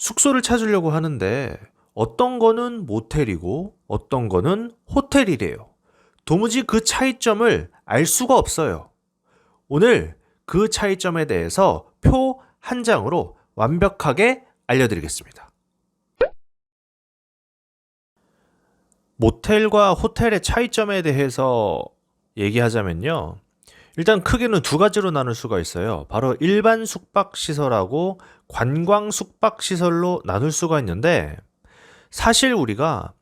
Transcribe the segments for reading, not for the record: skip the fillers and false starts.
숙소를 찾으려고 하는데 어떤 거는 모텔이고 어떤 거는 호텔이래요. 도무지 그 차이점을 알 수가 없어요. 오늘 그 차이점에 대해서 표 한 장으로 완벽하게 알려드리겠습니다. 모텔과 호텔의 차이점에 대해서 얘기하자면요. 일단 크게는 두 가지로 나눌 수가 있어요. 바로 일반 숙박시설하고 관광 숙박시설로 나눌 수가 있는데, 사실 우리가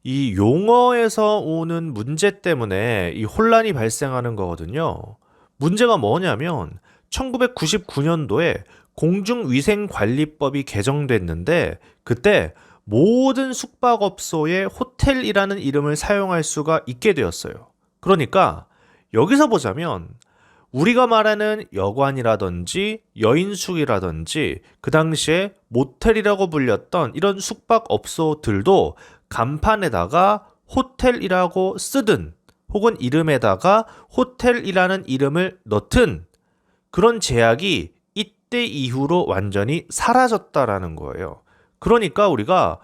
이 용어에서 오는 문제 때문에 이 혼란이 발생하는 거거든요. 문제가 뭐냐면 1999년도에 공중위생관리법이 개정됐는데, 그때 모든 숙박업소에 호텔이라는 이름을 사용할 수가 있게 되었어요. 그러니까 여기서 보자면 우리가 말하는 여관이라든지 여인숙이라든지 그 당시에 모텔이라고 불렸던 이런 숙박업소들도 간판에다가 호텔이라고 쓰든 혹은 이름에다가 호텔이라는 이름을 넣든 그런 제약이 이때 이후로 완전히 사라졌다라는 거예요. 그러니까 우리가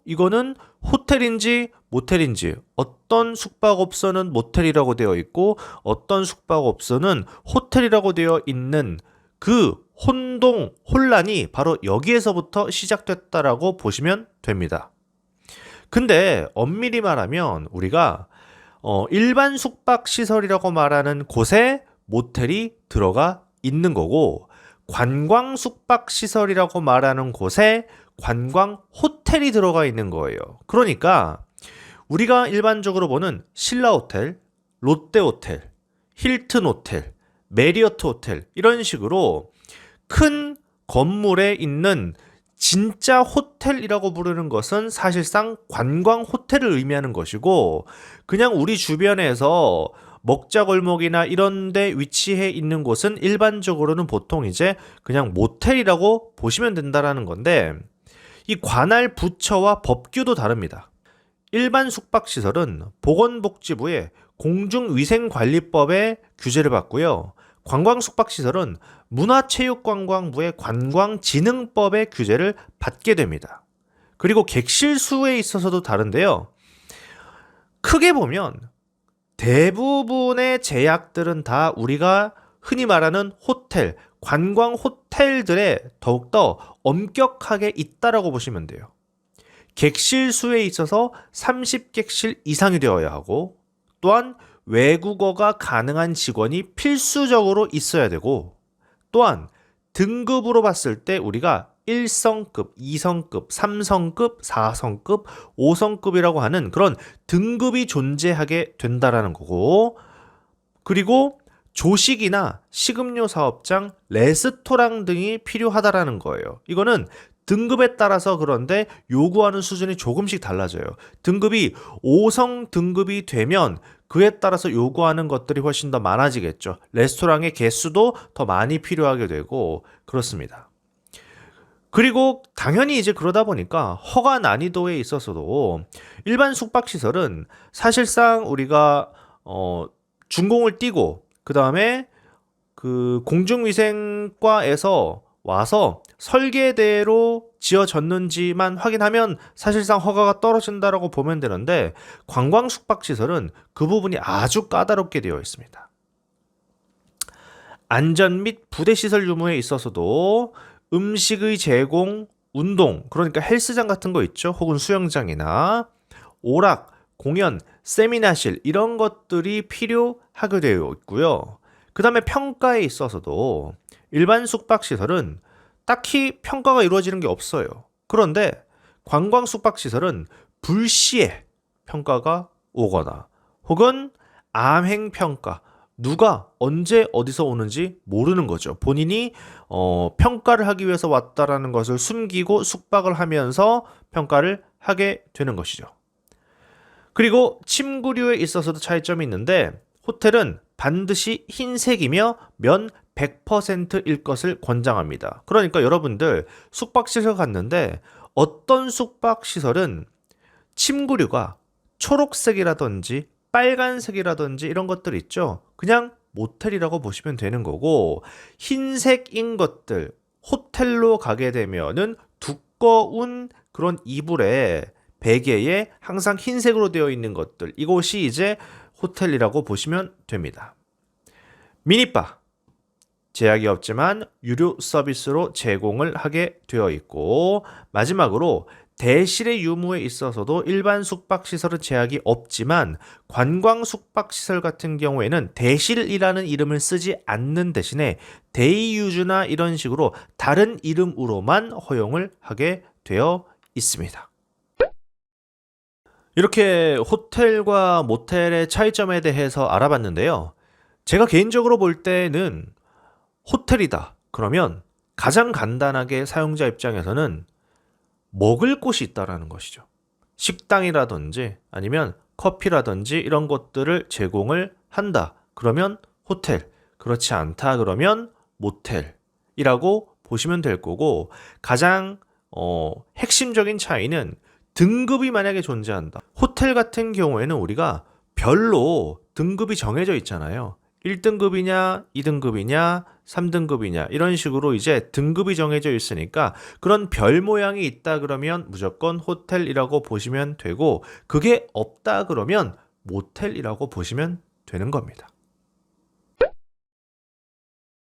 이거는 호텔인지 모텔인지, 어떤 숙박업소는 모텔이라고 되어 있고 어떤 숙박업소는 호텔이라고 되어 있는 그 혼란이 바로 여기에서부터 시작됐다라고 보시면 됩니다. 근데 엄밀히 말하면 우리가 일반 숙박시설이라고 말하는 곳에 모텔이 들어가 있는 거고, 관광 숙박시설이라고 말하는 곳에 관광 호텔이 들어가 있는 거예요. 그러니까 우리가 일반적으로 보는 신라호텔, 롯데호텔, 힐튼호텔, 메리어트 호텔 이런 식으로 큰 건물에 있는 진짜 호텔이라고 부르는 것은 사실상 관광 호텔을 의미하는 것이고, 그냥 우리 주변에서 먹자골목이나 이런 데 위치해 있는 곳은 일반적으로는 보통 이제 그냥 모텔이라고 보시면 된다라는 건데, 이 관할 부처와 법규도 다릅니다. 일반 숙박시설은 보건복지부의 공중위생관리법에 규제를 받고요. 관광 숙박시설은 문화체육관광부의 관광진흥법의 규제를 받게 됩니다. 그리고 객실 수에 있어서도 다른데요. 크게 보면 대부분의 제약들은 다 우리가 흔히 말하는 호텔, 관광 호텔들에 더욱더 엄격하게 있다라고 보시면 돼요. 객실 수에 있어서 30객실 이상이 되어야 하고, 또한 외국어가 가능한 직원이 필수적으로 있어야 되고, 또한 등급으로 봤을 때 우리가 1성급, 2성급, 3성급, 4성급, 5성급이라고 하는 그런 등급이 존재하게 된다라는 거고, 그리고 조식이나 식음료 사업장, 레스토랑 등이 필요하다라는 거예요. 이거는 등급에 따라서 그런데 요구하는 수준이 조금씩 달라져요. 등급이 5성 등급이 되면 그에 따라서 요구하는 것들이 훨씬 더 많아지겠죠. 레스토랑의 개수도 더 많이 필요하게 되고 그렇습니다. 그리고 당연히 이제 그러다 보니까 허가 난이도에 있어서도 일반 숙박시설은 사실상 우리가 준공을 띄고 그 다음에 그 공중위생과에서 와서 설계대로 지어졌는지만 확인하면 사실상 허가가 떨어진다라고 보면 되는데, 관광 숙박시설은 그 부분이 아주 까다롭게 되어 있습니다. 안전 및 부대시설 유무에 있어서도 음식의 제공, 운동, 그러니까 헬스장 같은 거 있죠. 혹은 수영장이나 오락, 공연, 세미나실 이런 것들이 필요하게 되어 있고요. 그 다음에 평가에 있어서도 일반 숙박시설은 딱히 평가가 이루어지는 게 없어요. 그런데 관광 숙박시설은 불시에 평가가 오거나 혹은 암행평가, 누가 언제 어디서 오는지 모르는 거죠. 본인이 평가를 하기 위해서 왔다라는 것을 숨기고 숙박을 하면서 평가를 하게 되는 것이죠. 그리고 침구류에 있어서도 차이점이 있는데, 호텔은 반드시 흰색이며 면 100%일 것을 권장합니다. 그러니까 여러분들 숙박시설 갔는데 어떤 숙박시설은 침구류가 초록색이라든지 빨간색이라든지 이런 것들 있죠. 그냥 모텔이라고 보시면 되는 거고, 흰색인 것들 호텔로 가게 되면은 두꺼운 그런 이불에 베개에 항상 흰색으로 되어 있는 것들, 이것이 이제 호텔이라고 보시면 됩니다. 미니바, 제약이 없지만 유료 서비스로 제공을 하게 되어 있고, 마지막으로 대실의 유무에 있어서도 일반 숙박시설은 제약이 없지만 관광 숙박시설 같은 경우에는 대실이라는 이름을 쓰지 않는 대신에 데이유즈나 이런 식으로 다른 이름으로만 허용을 하게 되어 있습니다. 이렇게 호텔과 모텔의 차이점에 대해서 알아봤는데요. 제가 개인적으로 볼 때는 호텔이다. 그러면 가장 간단하게 사용자 입장에서는 먹을 곳이 있다라는 것이죠. 식당이라든지 아니면 커피라든지 이런 것들을 제공을 한다. 그러면 호텔. 그렇지 않다. 그러면 모텔이라고 보시면 될 거고, 가장 핵심적인 차이는 등급이 만약에 존재한다. 호텔 같은 경우에는 우리가 별로 등급이 정해져 있잖아요. 1등급이냐, 2등급이냐, 3등급이냐 이런 식으로 이제 등급이 정해져 있으니까 그런 별 모양이 있다 그러면 무조건 호텔이라고 보시면 되고, 그게 없다 그러면 모텔이라고 보시면 되는 겁니다.